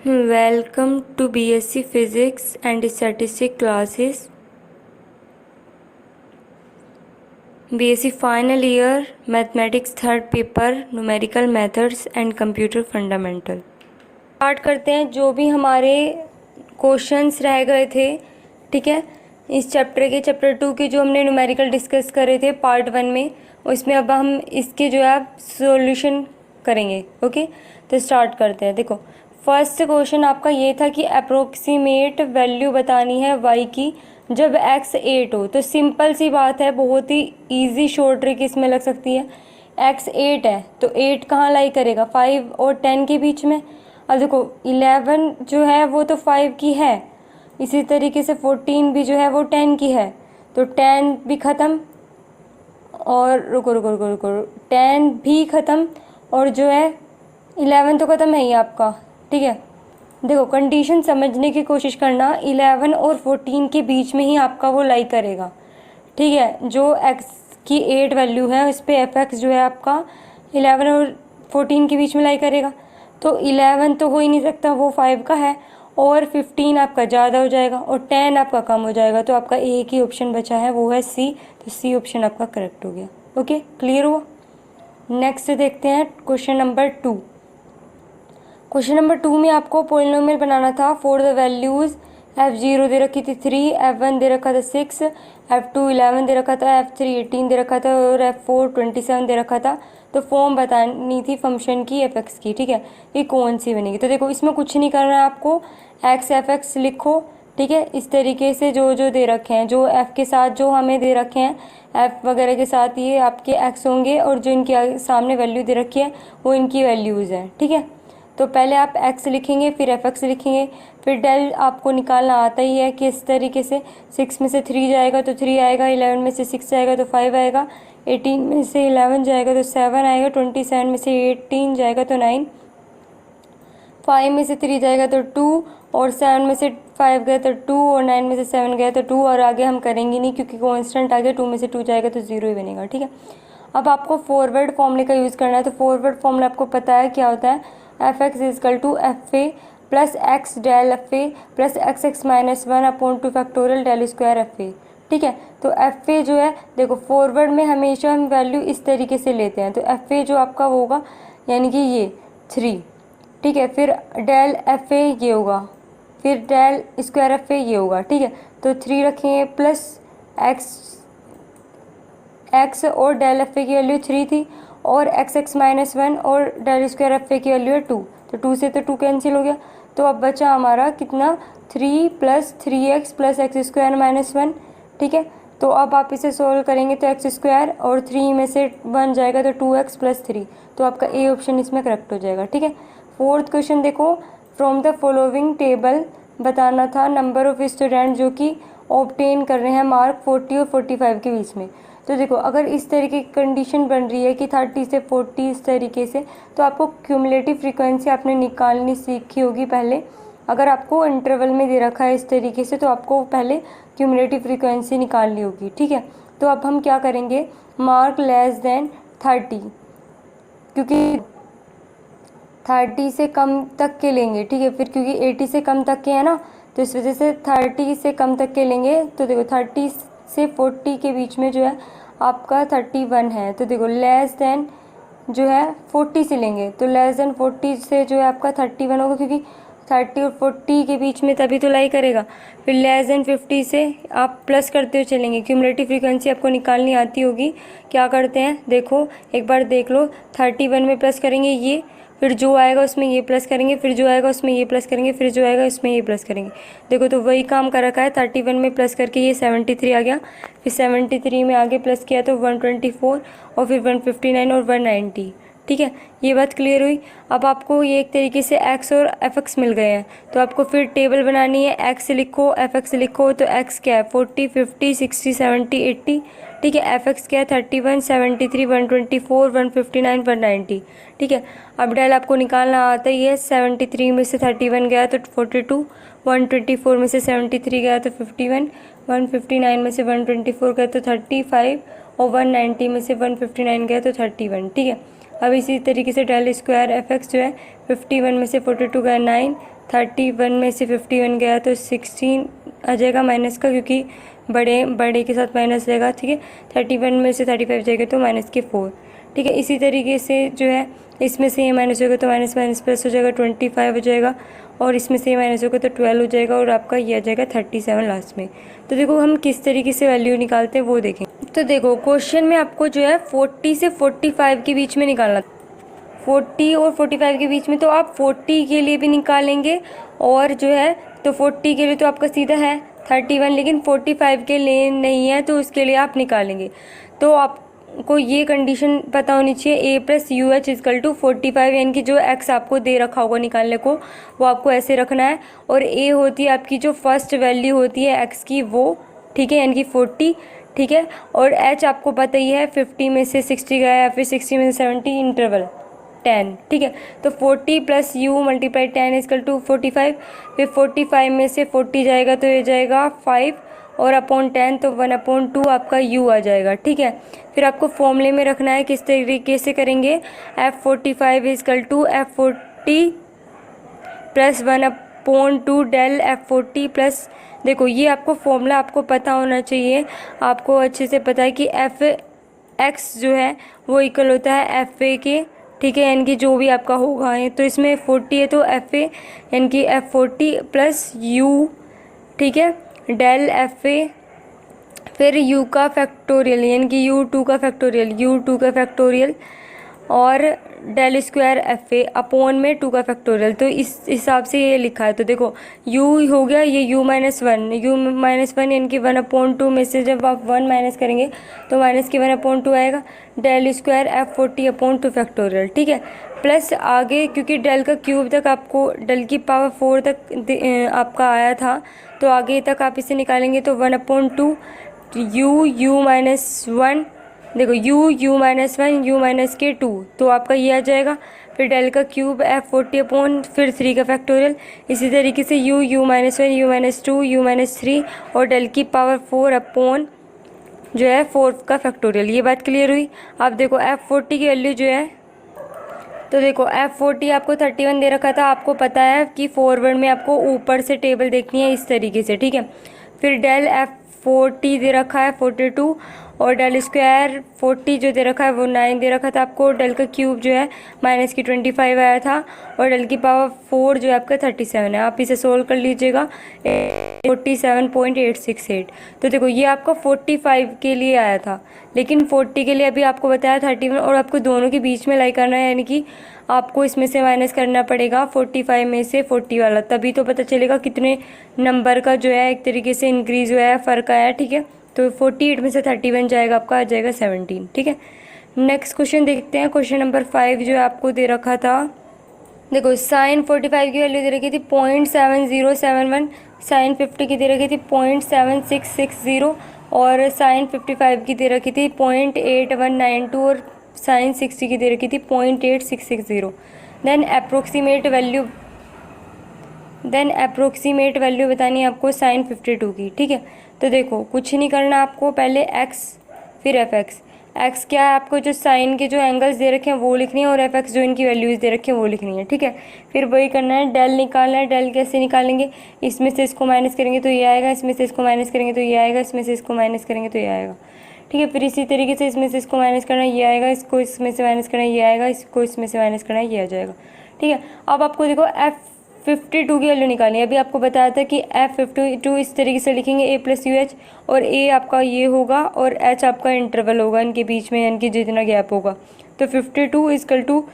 Welcome to BSc Physics and Statistics classes. BSc final year Mathematics third paper Numerical Methods and Computer Fundamental. Start करते हैं जो भी हमारे questions रह गए थे, ठीक है, इस चैप्टर 2 के जो हमने न्यूमेरिकल डिस्कस करे थे पार्ट 1 में, उसमें अब हम इसके जो है सॉल्यूशन करेंगे। ओके, तो स्टार्ट करते हैं। देखो, फर्स्ट क्वेश्चन आपका ये था कि अप्रोक्सीमेट वैल्यू बतानी है y की जब x 8 हो। तो सिंपल सी बात है, बहुत ही इजी शॉर्ट ट्रिक इसमें लग सकती है। x 8 है तो 8 कहाँ लाई करेगा, 5 और 10 के बीच में। अब देखो 11 जो है वो तो 5 की है, इसी तरीके से 14 भी जो है वो 10 की है, तो 10 भी ख़त्म और रुको 10 भी ख़त्म और जो है 11 तो ख़त्म है ही आपका। ठीक है, देखो कंडीशन समझने की कोशिश करना, 11 और 14 के बीच में ही आपका वो लाई करेगा। ठीक है, जो x की 8 वैल्यू है उस पर fx जो है आपका 11 और 14 के बीच में लाई करेगा। तो 11 तो हो ही नहीं सकता, वो 5 का है, और 15 आपका ज़्यादा हो जाएगा और 10 आपका कम हो जाएगा। तो आपका एक ही ऑप्शन बचा है, वो है सी। तो सी ऑप्शन आपका करेक्ट हो गया। ओके, क्लियर हुआ। नेक्स्ट देखते हैं क्वेश्चन नंबर 2। क्वेश्चन नंबर 2 में आपको पोलिनोमियल बनाना था फॉर द वैल्यूज़ f0 दे रखी थी 3, f1 दे रखा था 6, f2 11 दे रखा था, f3 18 दे रखा था और f4 27 दे रखा था। तो फॉर्म बतानी थी फंक्शन की fx की। ठीक है, ये कौन सी बनेगी। तो देखो इसमें कुछ नहीं करना है आपको, x fx लिखो। ठीक है, इस तरीके से जो जो दे रखे हैं, जो f के साथ जो हमें दे रखे हैं, f वगैरह के साथ ये आपके x होंगे और जो इनके सामने वैल्यू दे रखी है वो इनकी वैल्यूज़ हैं। ठीक है, तो पहले आप x लिखेंगे, फिर fx लिखेंगे, फिर डेल आपको निकालना आता ही है कि इस तरीके से 6 में से 3 जाएगा तो 3 आएगा, 11 में से 6 जाएगा तो 5 आएगा, 18 में से 11 जाएगा तो 7 आएगा, 27 में से 18 जाएगा तो 9, 5 में से 3 जाएगा तो 2 और 7 में से 5 गया तो 2 और 9 में से 7 गया तो 2 और आगे हम करेंगे नहीं क्योंकि कॉन्स्टेंट आगे 2 में से 2 जाएगा तो 0 ही बनेगा। ठीक है, अब आपको फॉरवर्ड फॉर्मूले का यूज़ करना है। तो फॉरवर्ड फॉर्मूला आपको पता है क्या होता है, fx equal to fa plus x del fa plus x minus 1 upon 2 factorial del square fa। ठीक है, तो fa जो है, देखो फॉरवर्ड में हमेशा हम वैल्यू इस तरीके से लेते हैं। तो fa जो आपका वो होगा यानी कि ये 3। ठीक है, फिर डेल fa ये होगा, फिर डेल स्क्वायर fa ये होगा। ठीक है, तो 3 रखेंगे प्लस एक्स और डेल एफ ए की वैल्यू 3 थी और एक्स माइनस 1 और डेल स्क्वायर एफ ए की वैल्यू है 2। तो 2 से तो 2 कैंसिल हो गया, तो अब बचा हमारा कितना, 3 plus 3x plus x square minus 1। ठीक है, तो अब आप इसे सोल्व करेंगे तो एक्स स्क्वायर और 3 में से 1 जाएगा तो 2x प्लस 3। तो आपका ए ऑप्शन इसमें करेक्ट हो जाएगा। ठीक है, फोर्थ क्वेश्चन देखो, फ्रॉम द फॉलोइंग टेबल बताना था नंबर ऑफ स्टूडेंट जो कि ऑब्टेन कर रहे हैं मार्क 40 और 45 के बीच में। तो देखो अगर इस तरीके की कंडीशन बन रही है कि 30 से 40 इस तरीके से, तो आपको क्यूमुलेटिव फ्रीक्वेंसी आपने निकालनी सीखी होगी पहले। अगर आपको इंटरवल में दे रखा है इस तरीके से तो आपको पहले क्यूमुलेटिव फ्रीक्वेंसी निकालनी होगी। ठीक है, तो अब हम क्या करेंगे, मार्क लेस देन 30, क्योंकि 30 से कम तक के लेंगे। ठीक है, फिर क्योंकि 80 से कम तक के हैं ना, तो इस वजह से 30 से कम तक के लेंगे। तो देखो 30 से 40 के बीच में जो है आपका 31 है। तो देखो लेस देन जो है 40 से लेंगे, तो लेस देन 40 से जो है आपका 31 होगा, क्योंकि 30 और 40 के बीच में तभी तो लाई करेगा। फिर लेस देन 50 से आप प्लस करते हुए चलेंगे। क्यूमुलेटिव फ्रीक्वेंसी आपको निकालनी आती होगी, क्या करते हैं देखो एक बार देख लो, 31 में प्लस करेंगे ये, फिर जो आएगा उसमें ये प्लस करेंगे, फिर जो आएगा उसमें ये प्लस करेंगे, फिर जो आएगा उसमें ये प्लस करेंगे। देखो तो वही काम कर रखा है, 31 में प्लस करके ये 73 आ गया, फिर 73 में आगे प्लस किया तो 124 और फिर 159 और 190। ठीक है, ये बात क्लियर हुई। अब आपको ये एक तरीके से x और fx मिल गए हैं, तो आपको फिर टेबल बनानी है। x लिखो, fx लिखो, तो x क्या है 40, 50, 60, 70, 80। ठीक है, fx क्या है 31, 73, 124, 159, 190। ठीक है, अब डेल आपको निकालना आता ही है। 73 में से 31 गया तो 42, 124 में से 73 गया तो 51, 159 में से 124 गया तो 35 और 190 में से 159 गया तो 31। ठीक है, अब इसी तरीके से डेल स्क्वायर एफ एक्स जो है 51 में से 42 गया 9, 31 में से 51 गया तो 16 आ जाएगा माइनस का, क्योंकि बड़े के साथ माइनस रहेगा, ठीक है। 31 में से 35 जाएगा तो माइनस के 4, ठीक है। इसी तरीके से जो है इसमें से ये माइनस होगा तो माइनस माइनस प्लस हो जाएगा 25 हो जाएगा, और इसमें से ये माइनस होगा तो 12 हो जाएगा, और आपका ये आ जाएगा 37 लास्ट में। तो देखो हम किस तरीके से वैल्यू निकालते हैं वो देखें। तो देखो क्वेश्चन में आपको जो है 40 से 45 के बीच में निकालना, 40 और 45 के बीच में, तो आप 40 के लिए भी निकालेंगे, और जो है तो 40 के लिए तो आपका सीधा है 31, लेकिन 45 के लिए नहीं है तो उसके लिए आप निकालेंगे। तो आपको ये कंडीशन पता होनी चाहिए, a plus u h equal to 45, यानी कि जो x आपको दे रखा होगा निकालने को वो आपको ऐसे रखना है, और a होती है आपकी जो फर्स्ट वैल्यू होती है x की वो, ठीक है, यानी कि 40, ठीक है। और h आपको पता ही है 50 में से 60 गया या फिर 60 में से 70 इंटरवल 10, ठीक है। तो 40 plus u multiply 10 equal to 45, फिर 45 में से 40 जाएगा तो ये जाएगा 5, और अपॉन 10 तो 1/2 आपका u आ जाएगा, ठीक है। फिर आपको फॉर्मूले में रखना है, किस तरीके से करेंगे, f45 equal to f40 plus 1/2 del f40 plus, देखो ये आपको फॉर्मूला आपको पता होना चाहिए, आपको अच्छे से पता है कि एफ एक्स जो है वो इक्वल होता है एफ ए के, ठीक है, यानी कि जो भी आपका होगा है, तो इसमें 40 है तो एफ ए यानी कि f40 प्लस यू, ठीक है, डेल एफ ए, फिर u का फैक्टोरियल यानी कि u2 का फैक्टोरियल और del square f a upon में 2 का फैक्टोरियल। तो इस हिसाब से ये लिखा है। तो देखो u हो गया ये u माइनस वन यानी कि 1/2 में से जब आप 1 माइनस करेंगे तो माइनस के 1/2 आएगा, del square f40 upon 2 factorial, ठीक है। प्लस आगे क्योंकि डेल का क्यूब तक आपको डेल की पावर 4 तक आपका आया था, तो आगे तक आप इसे निकालेंगे तो 1/2 u माइनस वन, देखो u minus one u minus के 2, तो आपका ये आ जाएगा। फिर डेल का क्यूब f40 अपॉन फिर 3 का फैक्टोरियल, इसी तरीके से u minus one u minus 2 u minus 3 और डेल की पावर 4 अपॉन जो है 4 का फैक्टोरियल। ये बात क्लियर हुई। अब देखो f40 की वैल्यू जो है, तो देखो f40 आपको 31 दे रखा था, आपको पता है कि फॉरवर्ड में आपको ऊपर से टेबल देखनी है इस तरीके से, ठीक है। फिर डेल f40 दे रखा है 42, और डेल स्क्वायर 40 जो दे रखा है वो 9 दे रखा था आपको, डेल का क्यूब जो है माइनस की 25 आया था, और डेल की पावर 4 जो है आपका 37 है। आप इसे सोल्व कर लीजिएगा 47.868। तो देखो ये आपका 45 के लिए आया था, लेकिन 40 के लिए अभी आपको बताया 31, और आपको दोनों के बीच में लाई करना है, यानी कि आपको इसमें से माइनस करना पड़ेगा 45 में से 40 वाला, तभी तो पता चलेगा कितने नंबर का जो है एक तरीके से इंक्रीज हुआ है, फ़र्क आया, ठीक है। तो 48 में से 31 जाएगा आपका आ जाएगा 17, ठीक है। नेक्स्ट क्वेश्चन देखते हैं, क्वेश्चन नंबर 5 जो है आपको दे रखा था। देखो साइन 45 की वैल्यू दे रखी थी 0.7071, साइन 50 की दे रखी थी 0.7660, और साइन 55 की दे रखी थी 0.8192, और साइन 60 की दे रखी थी 0.8660। देन अप्रोक्सीमेट वैल्यू बतानी है आपको साइन 52 की, ठीक है। तो देखो कुछ नहीं करना आपको, पहले x फिर एफ एक्स क्या है, आपको जो साइन के जो एंगल्स दे रखे हैं वो लिखनी है, और एफ एक्स जो इनकी वैल्यूज़ दे रखी हैं वो लिखनी है, ठीक है। फिर वही करना है, डेल निकालना है। डेल कैसे निकालेंगे, इसमें से इसको माइनस करेंगे तो ये आएगा, इसमें से इसको माइनस करेंगे तो ये आएगा, इसमें से इसको माइनस करेंगे तो ये आएगा, ठीक है। फिर इसी तरीके से इसमें से इसको माइनस करना है ये आएगा, इसको इसमें से माइनस करना है ये आएगा, इसको इसमें से माइनस करना है ये आ जाएगा, ठीक है। अब आपको देखो F52 की वैल्यू निकालनी है। अभी आपको बताया था कि F52 इस तरीके से लिखेंगे a प्लस यू एच, और a आपका ये होगा और h आपका इंटरवल होगा इनके बीच में, यानी कि जितना गैप होगा। तो 52 इजकल टू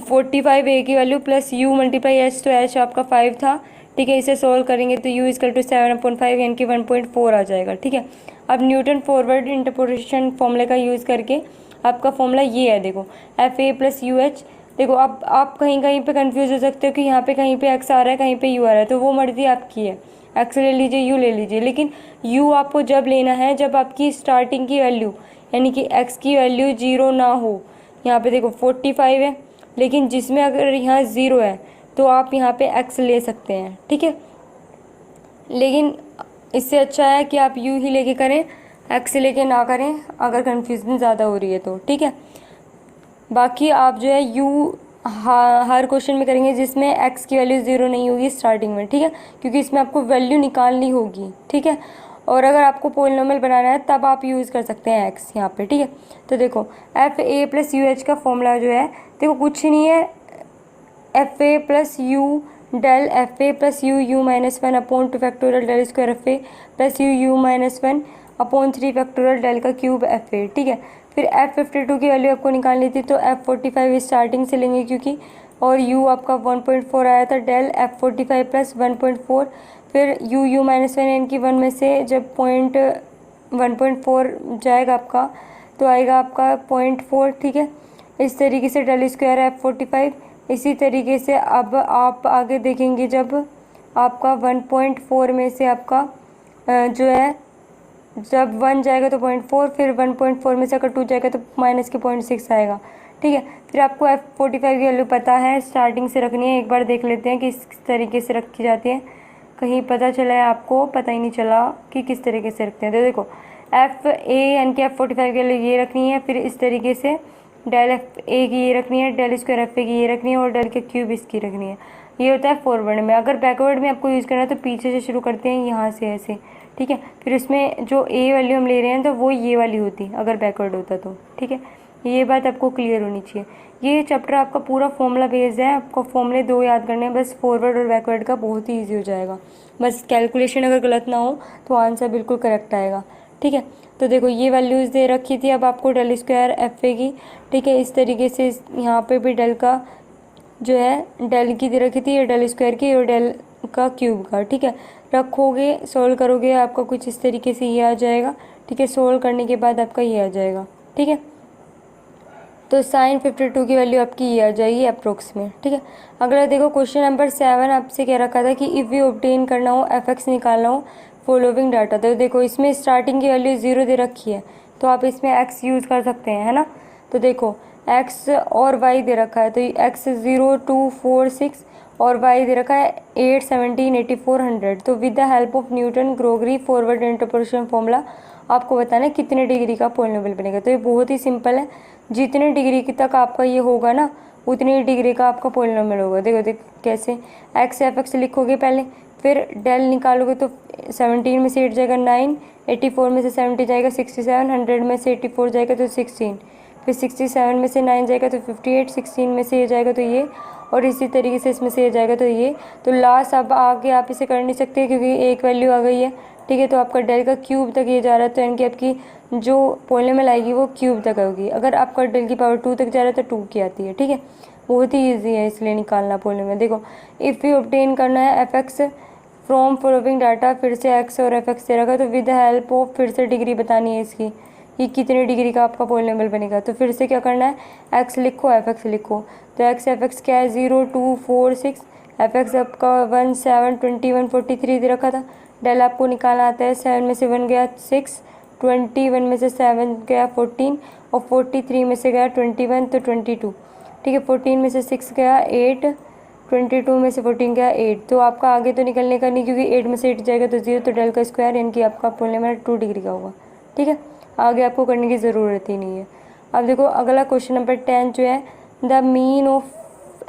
45 a की value plus u multiply h, तो h आपका 5 था, ठीक है। इसे सोल्व करेंगे तो u इजकल टू 7/5 यानी कि 1.4 आ जाएगा, ठीक है। अब न्यूटन फॉरवर्ड इंटरपोलेशन फॉर्मूले का यूज़ करके आपका फॉर्मूला ये है, देखो f a plus u H. देखो अब आप कहीं कहीं पे कंफ्यूज हो सकते हो कि यहाँ पे कहीं पे एक्स आ रहा है कहीं पे यू आ रहा है, तो वो मर्जी आपकी है, एक्स ले लीजिए यू ले लीजिए, लेकिन यू आपको जब लेना है जब आपकी स्टार्टिंग की वैल्यू यानी कि एक्स की वैल्यू 0 ना हो। यहाँ पे देखो 45 है, लेकिन जिसमें अगर यहाँ 0 है तो आप यहाँ पे एक्स ले सकते हैं, ठीक है। लेकिन इससे अच्छा है कि आप यू ही लेके करें, एक्स लेके ना करें अगर कन्फ्यूजन ज़्यादा हो रही है तो, ठीक है। बाकी आप जो है यू हर क्वेश्चन में करेंगे जिसमें एक्स की वैल्यू 0 नहीं होगी स्टार्टिंग में, ठीक है, क्योंकि इसमें आपको वैल्यू निकालनी होगी, ठीक है। और अगर आपको पोलिनोमियल बनाना है तब आप यूज़ कर सकते हैं एक्स यहाँ पे, ठीक है। तो देखो f a plus u h का फॉर्मूला जो है, देखो कुछ नहीं है, f a plus u del f a plus u minus one upon 2 factorial del square f a plus u minus one upon 3 factorial del का क्यूब एफ ए, ठीक है। फिर F52 की वैल्यू आपको निकालनी थी, तो F45 स्टार्टिंग से लेंगे क्योंकि, और U आपका 1.4 आया था, डेल F45 प्लस 1.4, फिर यू माइनस वन यानी कि 1 में से जब 1.4 जाएगा आपका तो आएगा आपका 0.4, ठीक है। इस तरीके से डेल स्क्वायर F45। इसी तरीके से अब आप आगे देखेंगे जब आपका 1.4 में से आपका जो है, जब 1 जाएगा तो 0.4, फिर 1.4 में से अगर 2 जाएगा तो माइनस के 0.6 आएगा, ठीक है। फिर आपको F45 की वैल्यू पता है, स्टार्टिंग से रखनी है। एक बार देख लेते हैं कि किस तरीके से रखी जाती है, कहीं पता चला है आपको, पता ही नहीं चला कि किस तरीके से रखते हैं। तो देखो एफ ए यानी कि F45 के लिए ये रखनी है, फिर इस तरीके से डेल एफ ए की ये रखनी है, डेल स्क्वायर एफ ए की ये रखनी है, और डेल के क्यूब इसकी रखनी है। ये होता है फॉरवर्ड में। अगर बैकवर्ड में आपको यूज़ करना है तो पीछे से शुरू करते हैं, यहाँ से ऐसे, ठीक है। फिर इसमें जो ए वैल्यू हम ले रहे हैं तो वो ये वाली होती अगर बैकवर्ड होता तो, ठीक है। ये बात आपको क्लियर होनी चाहिए। ये चैप्टर आपका पूरा फॉर्मूला बेस्ड है, आपको फॉर्मूले 2 याद करने हैं बस, फॉरवर्ड और बैकवर्ड का बहुत ही ईजी हो जाएगा। बस कैलकुलेशन अगर गलत ना हो तो आंसर बिल्कुल करेक्ट आएगा, ठीक है। तो देखो ये वैल्यूज़ दे रखी थी, अब आपको डेल स्क्वायर एफ ए की, ठीक है, इस तरीके से यहाँ पे भी डेल का जो है डेल की दे रखी थी, ये डेल स्क्वायर की और डेल का क्यूब का, ठीक है। रखोगे सोल्व करोगे आपका कुछ इस तरीके से ये आ जाएगा, ठीक है। सोल्व करने के बाद आपका ये आ जाएगा, ठीक है। तो साइन 52 की वैल्यू आपकी ये आ जाएगी अप्रोक्स में, ठीक है। अगला देखो क्वेश्चन नंबर 7 आपसे क्या रखा था कि इफ़ यू ऑब्टेन करना हो एफ एक्स निकालना हो फॉलोइंग डाटा। तो देखो इसमें स्टार्टिंग की वैल्यू 0 दे रखी है, तो आप इसमें एक्स यूज़ कर सकते हैं, है ना। तो देखो एक्स और वाई दे रखा है, तो एक्स 0 2 4 6 और वाई दे रखा है 8 17 84 100। तो with the help of Newton Gregory forward interpolation formula आपको बताना है कितने डिग्री का पॉलिनोमियल बनेगा। तो ये बहुत ही सिंपल है, जितने डिग्री की तक आपका ये होगा ना उतनी डिग्री का आपका पॉलिनोमियल होगा। देखो कैसे, एक्स एफ एक्स लिखोगे पहले, फिर डेल निकालोगे तो 17 में से 8 जाएगा 9, 84 में से 70 जाएगा 67, 100 में से 84 जाएगा तो 16, फिर 67 में से 9 जाएगा तो 58, 16 में से ये जाएगा तो ये, और इसी तरीके से इसमें से ये जाएगा तो ये। तो लास्ट अब आगे आप इसे कर नहीं सकते क्योंकि एक वैल्यू आ गई है, ठीक है। तो आपका डेल का क्यूब तक ये जा रहा है, तो यानी कि आपकी जो पॉलिनोमियल आएगी वो क्यूब तक होगी। अगर आपका डेल की पावर 2 तक जा रहा है तो 2 की आती है, ठीक है। बहुत ही ईजी है इसलिए निकालना पॉलिनोमियल। देखो इफ़ यू ऑब्टेन करना है F x from following data, फिर से एक्स और एफ एक्स दे रखा है, तो विद द हेल्प ऑफ, फिर से डिग्री बतानी है इसकी कि कितने डिग्री का आपका पॉलिनोमियल बनेगा। तो फिर से क्या करना है, एक्स लिखो एफ एक्स लिखो। तो एक्स एफ एक्स क्या है 0 2 4 6, एफ एक्स आपका 1 7 21 43 दे रखा था। डेल आपको निकालना आता है, 7 में से 1 गया 6, 21 में से 7 गया 14, और 43 में से गया 21 तो 22, ठीक है। 14 में से 6 गया 8, 22 में से 14 गया 8। तो आपका आगे तो निकलने का नहीं क्योंकि 8 में से 8 जाएगा तो 0, तो डेल का स्क्वायर यानी कि आपका पॉलिनोमियल 2 डिग्री का होगा, ठीक है। आगे आपको करने की ज़रूरत ही नहीं है। अब देखो अगला क्वेश्चन नंबर 10 जो है, द मीन ऑफ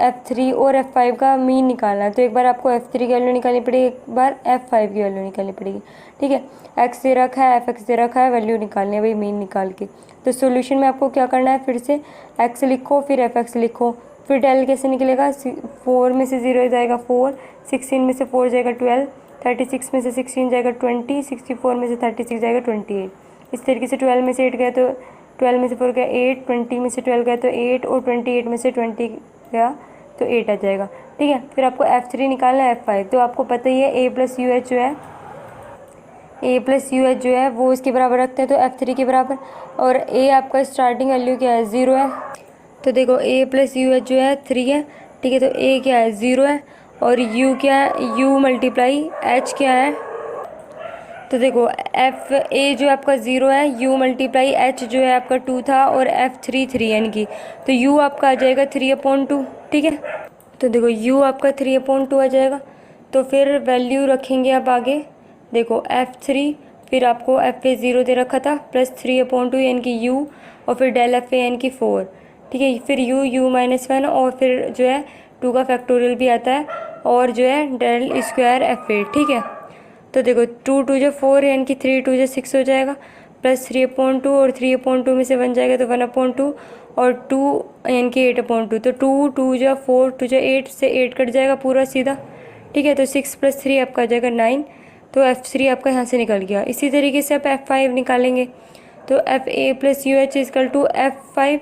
F3 और F5 का मीन निकालना है। तो एक बार आपको F3 की वैल्यू निकालनी पड़ेगी, एक बार F5 की वैल्यू निकालनी पड़ेगी, ठीक है। एक्स दे रखा है, एफ एक्स दे रखा है, वैल्यू निकालनी है भाई मीन निकाल के। तो सोल्यूशन में आपको क्या करना है, फिर से एक्स लिखो फिर एफ एक्स लिखो, फिर डेल कैसे निकलेगा, 4 में से 0 जाएगा 4, 16 में से 4 जाएगा 12, 36 में से 16 जाएगा 20, 64 में से 36 जाएगा 28। इस तरीके से 12 में से 8 गया तो 12 में से 4 गया 8, 20 में से 12 गया तो 8, और 28 में से 20 गया तो 8 आ जाएगा, ठीक है। फिर आपको F3 निकालना है, F5 तो आपको पता ही है A प्लस यू एच जो है, A प्लस यू एच जो है वो इसके बराबर रखते हैं, तो F3 के बराबर। और A आपका स्टार्टिंग वैल्यू क्या है 0 है, तो देखो A प्लस यू एच जो है 3 है, ठीक है। तो A क्या है 0 है, और U क्या है, U मल्टीप्लाई H क्या है, तो देखो एफ ए जो आपका 0 है, U मल्टीप्लाई H जो है आपका 2 था, और F3 3 यानी कि, तो U आपका आ जाएगा 3/2, ठीक है। तो देखो U आपका 3/2 आ जाएगा। तो फिर वैल्यू रखेंगे अब आगे, देखो F3, फिर आपको एफ ए 0 दे रखा था, प्लस 3/2 यानी कि U, और फिर डेल एफ ए यानी कि 4, ठीक है। फिर u -1 और फिर जो है 2 का फैक्टोरियल भी आता है और जो है डेल स्क्वायर f8, ठीक है। तो देखो 2 2 जो 4 यानी कि 3 2 जो 6 हो जाएगा, प्लस 3/2 और 3/2 में से 1 जाएगा तो 1/2 और 2 यानी कि 8/2। तो 2 2 जो 4 2 जो 8 से 8 कट जाएगा पूरा सीधा, ठीक है। तो 6 + 3 आपका आ जाएगा 9, तो f3 आपका यहाँ से निकल गया। इसी तरीके से आप f5 निकालेंगे, तो fa + uh = f5,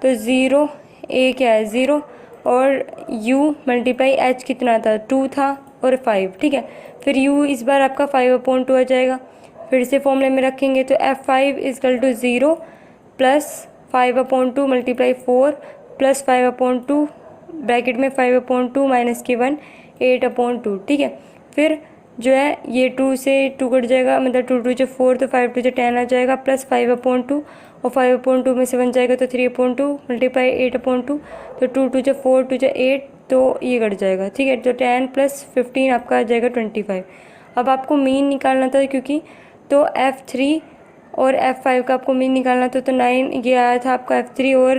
तो 0 a क्या है 0 और u × h कितना था 2 था और 5, ठीक है। फिर u इस बार आपका 5/2 आ जाएगा। फिर से फॉर्मूले में रखेंगे तो f5 = 0 + 5/2 × 4 + 5/2 ब्रैकेट में 5/2 -1 8/2, ठीक है। फिर जो है ये 2 से 2 कट जाएगा, मतलब 2 2 जो 4 तो 5 2 जो 10 आ जाएगा, प्लस 5/2 और 5/2 में से 1 जाएगा तो 3/2 × 8/2, तो 2 2 जो 4 2 जो 8, तो ये कट जाएगा, ठीक है। तो 10 + 15 आपका आ जाएगा 25। अब आपको मीन निकालना था क्योंकि, तो f3 और f5 का आपको मीन निकालना था, तो 9 ये आया था आपका f3 और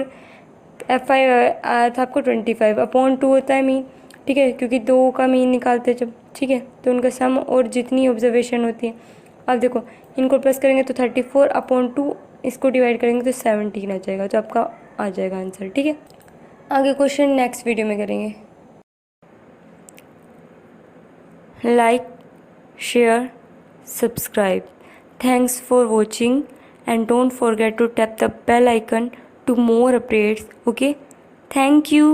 f5 आया था आपको 25/2 होता है मीन, ठीक है, क्योंकि 2 का मीन निकालते हैं जब, ठीक है। तो उनका सम और जितनी ऑब्जर्वेशन होती है, अब देखो इनको प्लस करेंगे तो 34/2, इसको डिवाइड करेंगे तो 17 आ जाएगा, तो आपका आ जाएगा आंसर, ठीक है। आगे क्वेश्चन नेक्स्ट वीडियो में करेंगे। Like, share, subscribe. Thanks for watching and don't forget to tap the bell icon to more updates. Okay, thank you.